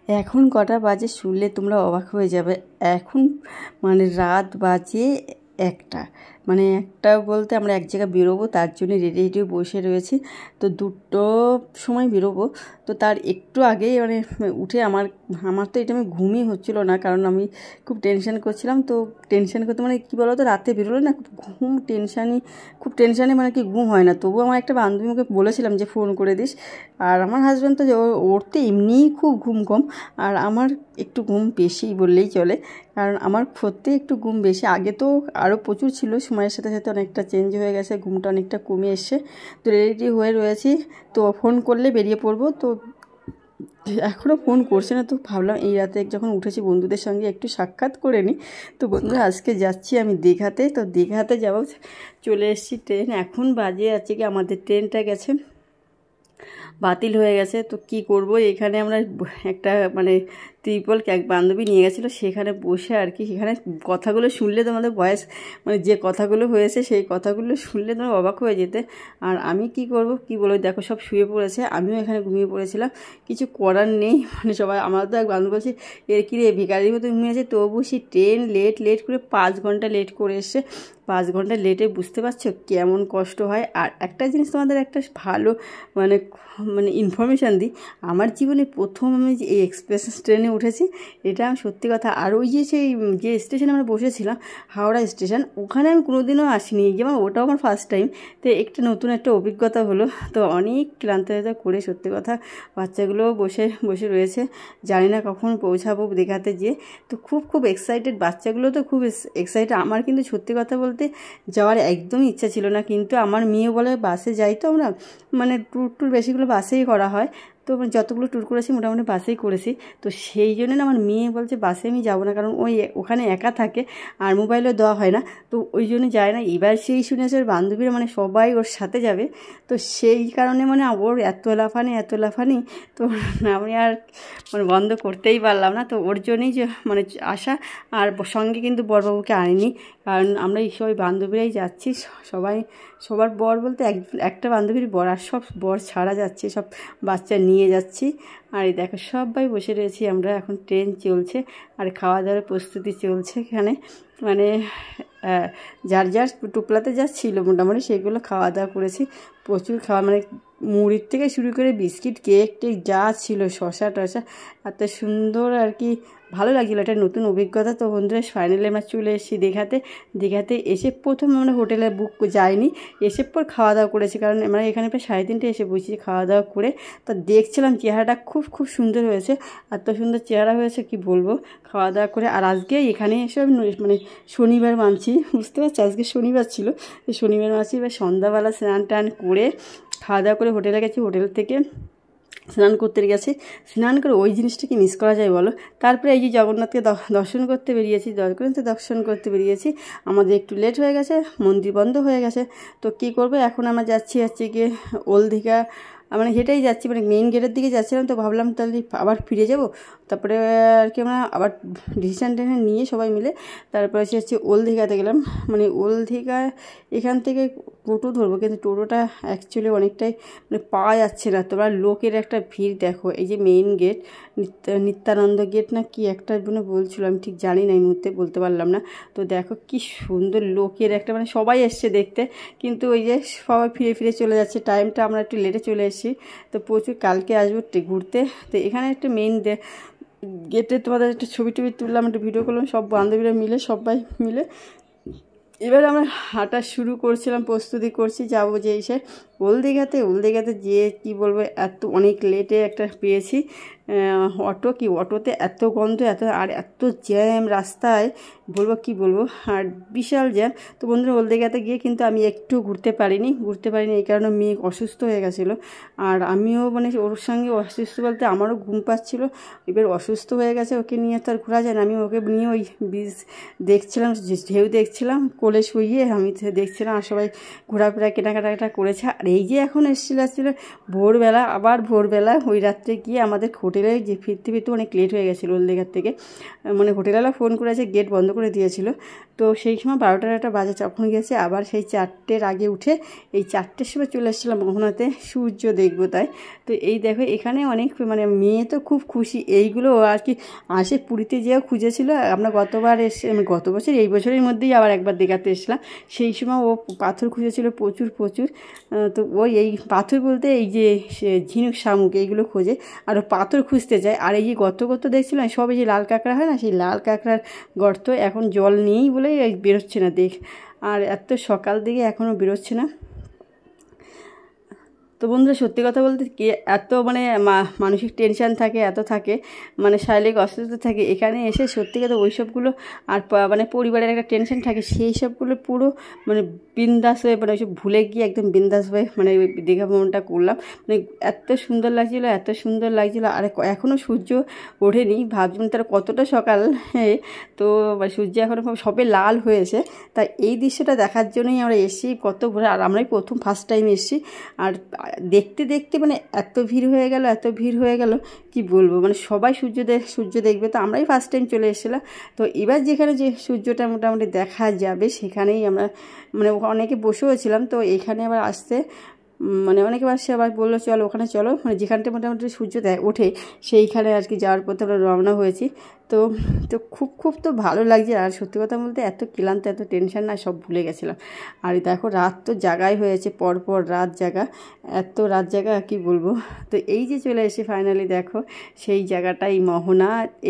এখন কটা বাজে শুনলে তোমরা অবাক হয়ে যাবে। এখন মানে রাত বাজে 1টা, মানে 1টা বলতে আমরা এক জায়গায় বেরোবো, তার জন্য রেডি রেডি বসে রয়েছি। তো 2টো সময় বেরোবো, তো তার একটু আগেই মানে উঠে আমার তো এটা আমি ঘুমই হচ্ছিলো না, কারণ আমি খুব টেনশন করছিলাম। তো টেনশন করতে মানে কী বলো তো, রাতে বেরোলে না খুব টেনশানে মানে কি ঘুম হয় না। তবুও আমার একটা বান্ধবীকে বলেছিলাম যে ফোন করে দিস। আর আমার হাজব্যান্ড তো ওর তো এমনিই খুব ঘুম কম, আর আমার একটু ঘুম বেশি বললেই চলে, কারণ আমার সত্যি একটু ঘুম বেশি। আগে তো আরও প্রচুর ছিল, সময়ের সাথে সাথে অনেকটা চেঞ্জ হয়ে গেছে, ঘুমটা অনেকটা কমে এসছে। তো রেডি হয়ে রয়েছি, তো ফোন করলে বেরিয়ে পড়বো। তো এখনও ফোন করছে না, তো ভাবলাম এই রাতে যখন উঠেছি বন্ধুদের সঙ্গে একটু সাক্ষাৎ করে নিই। তো বন্ধুরা, আজকে যাচ্ছি আমি দীঘাতে। তো দীঘাতে যাবো, চলে এসেছি। ট্রেন এখন বাজে আছে কি, আমাদের ট্রেনটা গেছে, বাতিল হয়ে গেছে। তো কি করব, এখানে আমরা একটা মানে ত্রিপল এক বান্ধবী নিয়ে গেছিলো, সেখানে বসে আর কি, সেখানে কথাগুলো শুনলে তোমাদের ভয়েস মানে যে কথাগুলো হয়েছে সেই কথাগুলো শুনলে তোমার অবাক হয়ে যেতে। আর আমি কি করব কি বলবো, দেখো সব শুয়ে পড়েছে, আমিও এখানে ঘুমিয়ে পড়েছিলাম, কিছু করার নেই। মানে সবাই, আমার তো এক বান্ধব বলছে এর কি রে ভিখারির মতো ঘুমিয়েছে, তবু সেই ট্রেন লেট করে 5 ঘন্টা লেট করে এসছে। 5 ঘন্টা লেটে বুঝতে পারছো কেমন কষ্ট হয়। আর একটা জিনিস তোমাদের একটা ভালো মানে ইনফরমেশান দিই, আমার জীবনে প্রথম আমি যে এই এক্সপ্রেস ট্রেনে উঠেছি, এটা আমি সত্যি কথা। আর ওই যে স্টেশনে আমরা বসেছিলাম, হাওড়া স্টেশন, ওখানে আমি কোনোদিনও আসিনি, যেমন ওটাও আমার ফার্স্ট টাইম। তো একটা নতুন একটা অভিজ্ঞতা হলো। তো অনেক ক্লান্ত করে সত্যি কথা, বাচ্চাগুলোও বসে রয়েছে, জানি না কখন পৌঁছাবো দীঘাতে যেয়ে। তো খুব এক্সাইটেড, বাচ্চাগুলো তো খুব এক্সাইটেড। আমার কিন্তু সত্যি কথা বলতে যাওয়ার একদমই ইচ্ছা ছিল না, কিন্তু আমার মেয়ে বলে বাসে যাই তো আমরা, মানে ট্যুর বেশিগুলো বাসেই করা হয়। তো যতগুলো ট্যুর করেছি মোটামুটি বাসেই করেছি। তো সেই জন্য না আমার মেয়ে বলছে বাসে আমি যাবো না, কারণ ওখানে একা থাকে আর মোবাইলও দেওয়া হয় না, তো ওই জন্য যায় না। এবার সেই শুনেছে ওর বান্ধবীরা মানে সবাই ওর সাথে যাবে, তো সেই কারণে মানে ওর এত লাফানি, তো আমি আর মানে বন্ধ করতেই পারলাম না। তো ওর জন্যই যে মানে আসা, আর সঙ্গে কিন্তু বরবাবুকে আনিনি, কারণ আমরা এই সবাই বান্ধবীরাই যাচ্ছি। সবার বর বলতে একটা বান্ধবীর বর, আর সব বর ছাড়া যাচ্ছে, সব বাচ্চা নিয়ে যাচ্ছি। আর এই দেখো সবাই বসে রয়েছি আমরা, এখন ট্রেন চলছে আর খাওয়া দাওয়ার প্রস্তুতি চলছে এখানে। মানে যার টুকলাতে যা ছিল মোটামুটি সেগুলো খাওয়া দাওয়া করেছি, প্রচুর খাওয়া, মানে মুড়ির থেকে শুরু করে বিস্কিট কেক টেক যা ছিল, শসা টসা, এত সুন্দর আর কি, ভালো লাগছিলো, একটা নতুন অভিজ্ঞতা। তো বন্ধুরা, ফাইনালি আমরা চলে এসেছি দীঘাতে এসে প্রথম আমরা হোটেলে বুক যাইনি, এসে পর খাওয়া দাওয়া করেছি, কারণ আমরা এখানে প্রায় 3:30 এসে বসেছি খাওয়া দাওয়া করে। তো দেখছিলাম চেহারাটা খুব সুন্দর হয়েছে, এত সুন্দর চেহারা হয়েছে কি বলবো, খাওয়া দাওয়া করে। আর আজকে এখানে এসে আমি মানে শনিবার মানছি, বুঝতে পারছি আজকে শনিবার ছিল, শনিবার মানছি। এবার সন্ধ্যাবেলা স্নান টান করে খাওয়া দাওয়া করে হোটেলে গেছি, হোটেল থেকে স্নান করতে গেছি, স্নান করে ওই জিনিসটা কি মিস করা যায় বলো। তারপরে এই যে জগন্নাথকে দর্শন করতে বেরিয়েছি, আমাদের একটু লেট হয়ে গেছে, মন্দির বন্ধ হয়ে গেছে। তো কি করব, এখন আমরা যাচ্ছি গিয়ে ওল্ড দীঘা, মানে হেঁটেই যাচ্ছি, মানে মেইন গেটের দিকে যাচ্ছিলাম। তো ভাবলাম তাহলে আবার ফিরে যাব, তারপরে আর কি আমরা আবার ডিসিশন নিয়ে সবাই মিলে তারপরে হচ্ছে ওল্ড দীঘাতে গেলাম। মানে ওল্ড দীঘা এখান থেকে টোটো ধরবো, কিন্তু টোটোটা অ্যাকচুয়ালি অনেকটাই মানে পাওয়া যাচ্ছে না। তোমরা লোকের একটা ভিড় দেখো, এই যে মেইন গেট, নিত্যানন্দ গেট না কি একটা মানে বলছিল, আমি ঠিক জানি না, এই মুহূর্তে বলতে পারলাম না। তো দেখো কি সুন্দর লোকের একটা, মানে সবাই এসছে দেখতে, কিন্তু ওই যে সবাই ফিরে চলে যাচ্ছে, টাইমটা আমরা একটু লেটে চলে এসেছি। তো প্রচুর কালকে আসবো ঘুরতে। তো এখানে একটা মেইন গেটে তোমাদের একটা ছবি টবি তুললাম, একটা ভিডিও করলাম সব বান্ধবীরা মিলে, সবাই মিলে। এবার আমরা হাঁটা শুরু করছিলাম, প্রস্তুতি করছি যাবো যে এসে ওল্ড দীঘাতে যেয়ে কী বলবো, অনেক লেটে একটা পেয়েছি অটোতে এত গন্ধ, এত জ্যাম রাস্তায়, কি বলবো, আর বিশাল জ্যাম। তো বন্ধুরা, ওল্ড দীঘাতে গিয়ে কিন্তু আমি একটু ঘুরতে পারিনি, এই কারণে মেয়ে অসুস্থ হয়ে গেছিলো, আর আমিও মানে ওর সঙ্গে অসুস্থ বলতে আমারও ঘুম পাচ্ছিল। এবার অসুস্থ হয়ে গেছে, ওকে নিয়ে তো আর ঘোরা যায় না, আমি ওকে নিয়ে ওই বীজ দেখছিলাম, ঢেউ দেখছিলাম, কোলে শুইয়ে আমি দেখছিলাম, আর সবাই ঘোরাফেরা কেনাকাটা করেছে। আর এই যে এখন আসছিল ভোরবেলা, আবার ভোরবেলা ওই রাত্রে গিয়ে আমাদের হোটেলে যে ফিরতে ফিরতে অনেক লেট হয়ে গেছিলো ওলদিঘাট থেকে, মানে হোটেলওয়ালা ফোন করেছে, গেট বন্ধ করে দিয়েছিল। তো সেই সময় 12টা বাজে যখন গেছে, আবার সেই 4টের আগে উঠে এই 4টের সময় চলে এসেছিলাম মোহনাতে সূর্য দেখবো তাই। তো এই দেখো এখানে অনেক মানে মেয়ে তো খুব খুশি, এইগুলো আর কি আসে পুরীতে যেও খুঁজেছিল। আমরা গতবার এসে গত বছর এই বছরের মধ্যেই আবার একবার দীঘাতে এসেছিলাম, সেই সময় ও পাথর খুঁজেছিল প্রচুর। তো ওই এই পাথর বলতে এই যে ঝিনুক শামুক এইগুলো খোঁজে, আর ও পাথর খুঁজতে যায়। আর এই যে গর্ত দেখছিলাম সব এই যে লাল কাঁকড়া হয় না, সেই লাল কাঁকড়ার গর্ত, এখন জল নেই বলেই বেরোচ্ছে না দেখ। আর এত সকাল দিকে এখনও বেরোচ্ছে না। তো বন্ধুরা সত্যি কথা বলতে কি, এত মানে মানসিক টেনশান থাকে, এত থাকে মানে শারীরিক অসুস্থতা থাকে, এখানে এসে সত্যি কথা ওইসবগুলো আর মানে পরিবারের একটা টেনশন থাকে, সেই সবগুলো পুরো মানে বিন্দাস হয়ে মানে ওইসব ভুলে গিয়ে একদম বিন্দাস হয়ে মানে দীঘা ভ্রমণটা করলাম। মানে এত সুন্দর লাগছিলো। আর এখনও সূর্য ওঠেনি, ভাবছিলাম তারা কতটা সকাল, তো সূর্য এখনও সবে লাল হয়েছে। তাই এই দৃশ্যটা দেখার জন্যই আমরা এসেছি কত ঘুরে। আর আমরাই প্রথম ফার্স্ট টাইম এসেছি। আর দেখতে মানে এত ভিড় হয়ে গেল কি বলবো, মানে সবাই সূর্য দেখবে, তো আমরাই ফার্স্ট টাইম চলে এসেছিলাম। তো এবার যেখানে যে সূর্যটা মোটামুটি দেখা যাবে সেখানেই আমরা মানে অনেকে বসেও ছিলাম। তো এখানে আবার আসতে মানে অনেকে আসছে, আবার বললো চলো ওখানে চলো, মানে যেখানটা মোটামুটি সূর্য ওঠে সেইখানে আর কি যাওয়ার পথে আমরা রওনা হয়েছি। তো খুব তো ভালো লাগছে। আর সত্যি কথা বলতে এত ক্লান্ত, এত টেনশন না, সব ভুলে গেছিলাম। আর দেখো রাত তো জাগাই হয়েছে, পরপর রাত জাগা কি বলবো। তো এই যে চলে এসে ফাইনালি দেখো সেই জায়গাটা,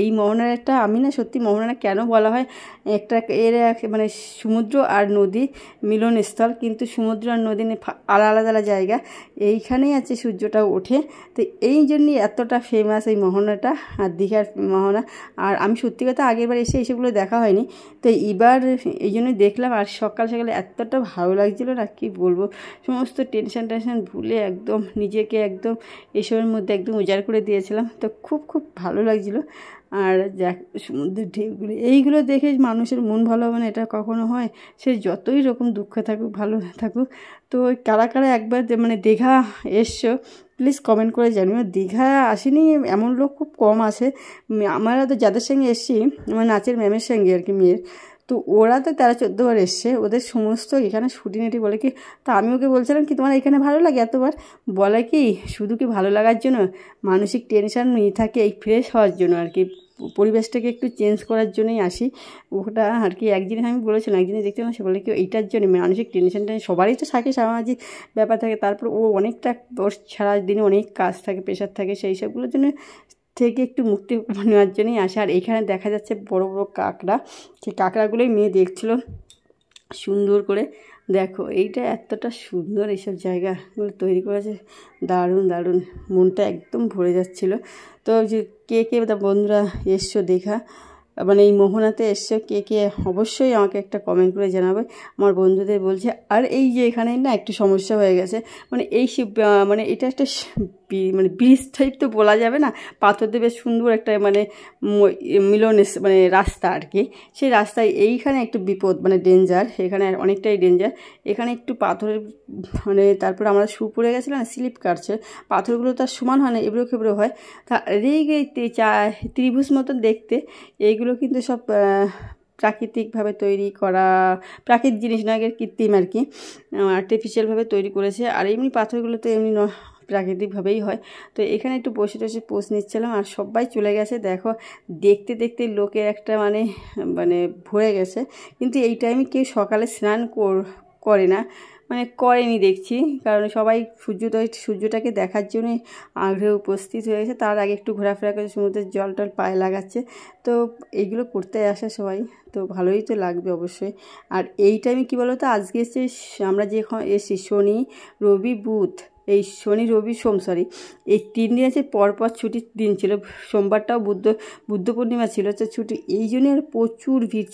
এই মোহনার একটা, আমি না সত্যি মোহনা কেন বলা হয় একটা মানে সমুদ্র আর নদী মিলনস্থল, কিন্তু সমুদ্র আর নদী আলাদা জায়গা, এইখানেই আছে সূর্যটা ওঠে। তো এই জন্যই এতটা ফেমাস এই মোহনাটা, আর দীঘার মোহনা। আর আমি সত্যি কথা আগেরবার এসে এইসবগুলো দেখা হয়নি, তো এবার এই জন্যই দেখলাম। আর সকালে এতটা ভালো লাগছিলো না কি বলবো, সমস্ত টেনশন ভুলে একদম নিজেকে একদম এসবের মধ্যে একদম উজাড় করে দিয়েছিলাম। তো খুব ভালো লাগছিলো। আর দেখ সমুদ্রের ঢেউগুলো, এইগুলো দেখে মানুষের মন ভালো হবে না এটা কখনো হয়, সে যতই রকম দুঃখ থাকুক ভালো থাকুক। তো কারা একবার মানে দীঘা এসছো প্লিজ কমেন্ট করে জানিও। দীঘা আসেনি এমন লোক খুব কম আছে। আমরা তো যাদের সঙ্গে এসেছি, আমার নাচের ম্যামের সঙ্গে আর কি মেয়ের, তো ওরা তো 13-14 বার এসছে, ওদের সমস্ত এখানে ছুটিনাটি বলে কি। তা আমি ওকে বলছিলাম কি তোমার এখানে ভালো লাগে এতবার, বলে কি শুধু কি ভালো লাগার জন্য, মানসিক টেনশান নিয়ে থাকে এই ফ্রেশ হওয়ার জন্য আর কি, পরিবেশটাকে একটু চেঞ্জ করার জন্যই আসি। ওটা আর কি এক জিনিস আমি বলেছিলাম, এক জিনিস দেখছিলাম, সে বলে কি এইটার জন্য মানসিক টেনশনটা সবারই তো থাকে, সামাজিক ব্যাপার থাকে, তারপর ও অনেকটা ওর সারাদিনে অনেক কাজ থাকে, প্রেশার থাকে, সেই সবগুলোর জন্য থেকে একটু মুক্তি নেওয়ার জন্যই আসে। আর এখানে দেখা যাচ্ছে বড় কাঁকড়া, সেই কাঁকড়াগুলোই মেয়ে দেখছিল সুন্দর করে। দেখো এইটা এতটা সুন্দর, এইসব জায়গাগুলো তৈরি করেছে, দারুণ, মনটা একদম ভরে যাচ্ছিলো। তো যে কে বন্ধুরা এসছো দীঘা, মানে এই মোহনাতে এসছো কে অবশ্যই আমাকে একটা কমেন্ট করে জানাবে। আমার বন্ধুদের বলছে। আর এই যে এখানে না একটু সমস্যা হয়ে গেছে, মানে এই মানে এটা একটা মানে ব্রিজ টাইপ তো বলা যাবে না, পাথর দিয়ে বেশ সুন্দর একটা মানে মানে রাস্তা আর কি, সেই রাস্তায় এইখানে একটু বিপদ মানে ডেঞ্জার, এখানে অনেকটাই ডেঞ্জার। এখানে একটু পাথরের মানে তারপর আমরা শু পড়ে গেছিলাম, স্লিপ কাটছে, পাথরগুলো তার সমান হয় না, এবড়ো খেবড়ো হয়। তা এই ত্রিভুজ মতন দেখতে, এইগুলো কিন্তু সব প্রাকৃতিকভাবে তৈরি করা, প্রাকৃতিক জিনিস নয়, কৃত্রিম আর কি, আর্টিফিশিয়ালভাবে তৈরি করেছে। আর এমনি পাথরগুলো তো এমনি প্রাকৃতিকভাবেই হয়। তো এখানে একটু বসে পোজ নিচ্ছিলাম, আর সবাই চলে গেছে। দেখো দেখতে লোকের একটা মানে ভরে গেছে। কিন্তু এই টাইমে কেউ সকালে স্নান করে না, মানে করেনি দেখছি, কারণ সবাই সূর্যটাকে দেখার জন্য আগ্রহে উপস্থিত হয়েছে। তার আগে একটু ঘোরাফেরা করে সমুদ্রের জল টল পায়ে লাগাচ্ছে। তো এইগুলো করতে আসে সবাই, তো ভালোই তো লাগবে অবশ্যই। আর এই টাইমে কী বলো তো, আজকে এসে আমরা যখন এসেছি শনি রবি বুধ, এই শনি রবি সোম এই 3 দিন আছে পরপর ছুটির দিন ছিল, সোমবারটাও বুদ্ধ পূর্ণিমা ছিল, তো ছুটি, এই জন্যই আর প্রচুর ভিড়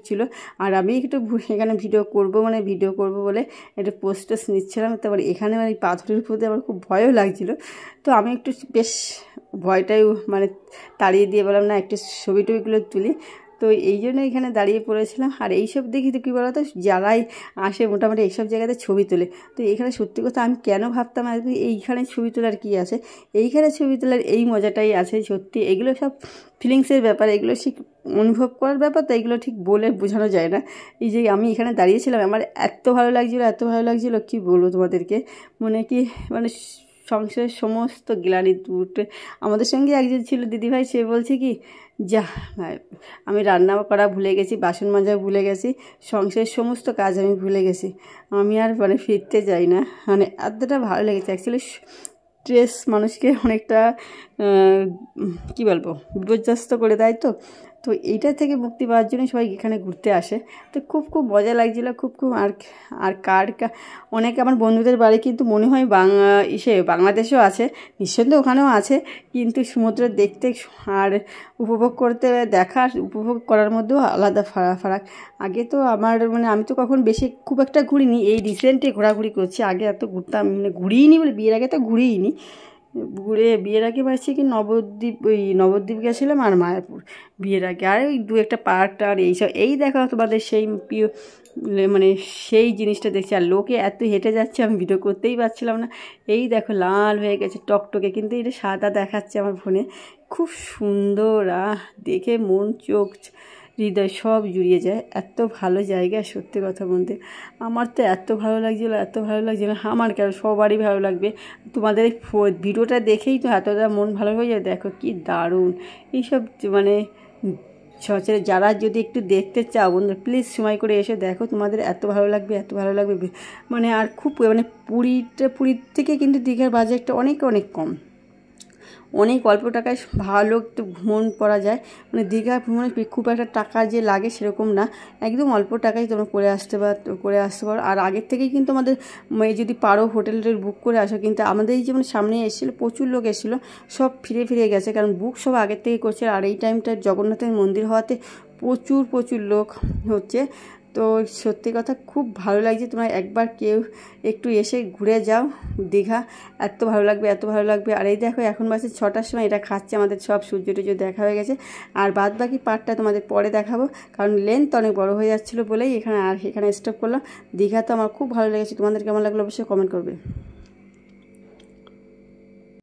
ছিল। আর আমি একটু এখানে ভিডিও করব বলে একটু পোস্ট নিচ্ছিলাম। তারপর এখানে মানে পাথরের উপর দিয়ে আমার খুব ভয়ও লাগছিল, তো আমি একটু বেশ ভয়টাই মানে তাড়িয়ে দিয়ে বললাম না একটু ছবি টবিগুলো তুলি। তো এই জন্য এখানে দাঁড়িয়ে পড়েছিলাম। আর এইসব দেখি তো কী বলো তো, যারাই আসে মোটামুটি এইসব জায়গাতে ছবি তোলে। তো এখানে সত্যি কথা আমি কেন ভাবতাম আর এইখানে ছবি তোলার কী আছে, এইখানে ছবি তোলার এই মজাটাই আছে সত্যি। এগুলো সব ফিলিংসের ব্যাপার, এগুলো ঠিক অনুভব করার ব্যাপার, তো এগুলো ঠিক বলে বোঝানো যায় না। এই যে আমি এখানে দাঁড়িয়েছিলাম, আমার এত ভালো লাগছিলো, এত ভালো লাগছিলো কী বলবো তোমাদেরকে, মানে সংসারের সমস্ত গ্লানি দূর। আমাদের সঙ্গে একজন ছিল দিদিভাই, সে বলছে কি, যা আমি রান্না করা ভুলে গেছি, বাসন মাজা ভুলে গেছি, সংসারের সমস্ত কাজ আমি ভুলে গেছি, আমি আর ফিরতে চাই না। এতটা ভালো লেগেছে। অ্যাকচুয়ালি স্ট্রেস মানুষকে অনেকটা কী বলবো, বিপর্যস্ত করে দেয়। তো এইটা থেকে মুক্তি পাওয়ার জন্য সবাই এখানে ঘুরতে আসে। তো খুব মজা লাগছিলো, খুব আর অনেকে আমার বন্ধুদের বাড়ি কিন্তু মনে হয় বাংলাদেশেও আছে, নিঃসন্দেহে ওখানেও আছে, কিন্তু সমুদ্র দেখতে আর উপভোগ উপভোগ করার মধ্যেও আলাদা ফারাক। আগে তো আমি তো কখন খুব একটা ঘুরিনি, এই রিসেন্টে ঘোরাঘুরি করছি। আগে এত ঘুরতাম, ঘুরিনি বলে, বিয়ের আগে তো ঘুরিনি। বিয়ের আগে পাচ্ছি কি নবদ্বীপ গেছিলাম আর মায়াপুর বিয়ের আগে, আর ওই 2-1 পার্ক আর এইসব। এই দেখো তোমাদের সেই প্রিয় সেই জিনিসটা দেখছি। আর লোকে এত হেঁটে যাচ্ছে, আমি ভিডিও করতেই পারছিলাম না। এই দেখো লাল হয়ে গেছে টকটকে, কিন্তু এটা সাদা দেখাচ্ছে আমার ফোনে। খুব সুন্দর, দেখে মন চোখ হৃদয় সব জুড়িয়ে যায়। এত ভালো জায়গা, সত্যি কথা বলতে আমার তো এত ভালো লাগছিলো, আমার কেন, সবারই ভালো লাগবে। তোমাদের ভিডিওটা দেখেই তো এতটা মন ভালো হয়ে যায়। দেখো কি দারুণ এইসব, সচরাচর যারা যদি একটু দেখতে চাও বন্ধুরা, প্লিজ সময় করে এসে দেখো, তোমাদের এত ভালো লাগবে। আর খুব পুরীর থেকে কিন্তু দীঘার বাজেটটা অনেক কম, অনেক অল্প টাকায় ভালো একটু ভ্রমণ করা যায়। দীঘা ভ্রমণে খুব একটা টাকা যে লাগে সেরকম না, একদম অল্প টাকায় তোমরা করে আসতে পারো। আর আগের থেকেই কিন্তু আমাদের যদি পারো হোটেল বুক করে আসো। কিন্তু আমাদের এই যেমন সামনে এসেছিলো, প্রচুর লোক এসেছিলো, সব ফিরে গেছে, কারণ বুক সব আগের থেকে করছে। আর এই টাইমটা জগন্নাথের মন্দির হওয়াতে প্রচুর লোক হচ্ছে। তো সত্যি কথা খুব ভালো লাগছে। তোমরা একবার কেউ একটু এসে ঘুরে যাও দীঘা, এত ভালো লাগবে। আর এই দেখো এখন বাজে 6টার সময়, এটা খাচ্ছে, আমাদের সব সূর্য দেখা হয়ে গেছে। আর বাদ বাকি পার্টটা তোমাদের পরে দেখাবো, কারণ লেন্থ অনেক বড় হয়ে যাচ্ছিলো বলেই এখানে স্টপ করলাম। দীঘা তো আমার খুব ভালো লেগেছে, তোমাদের কেমন লাগলো অবশ্যই কমেন্ট করবে।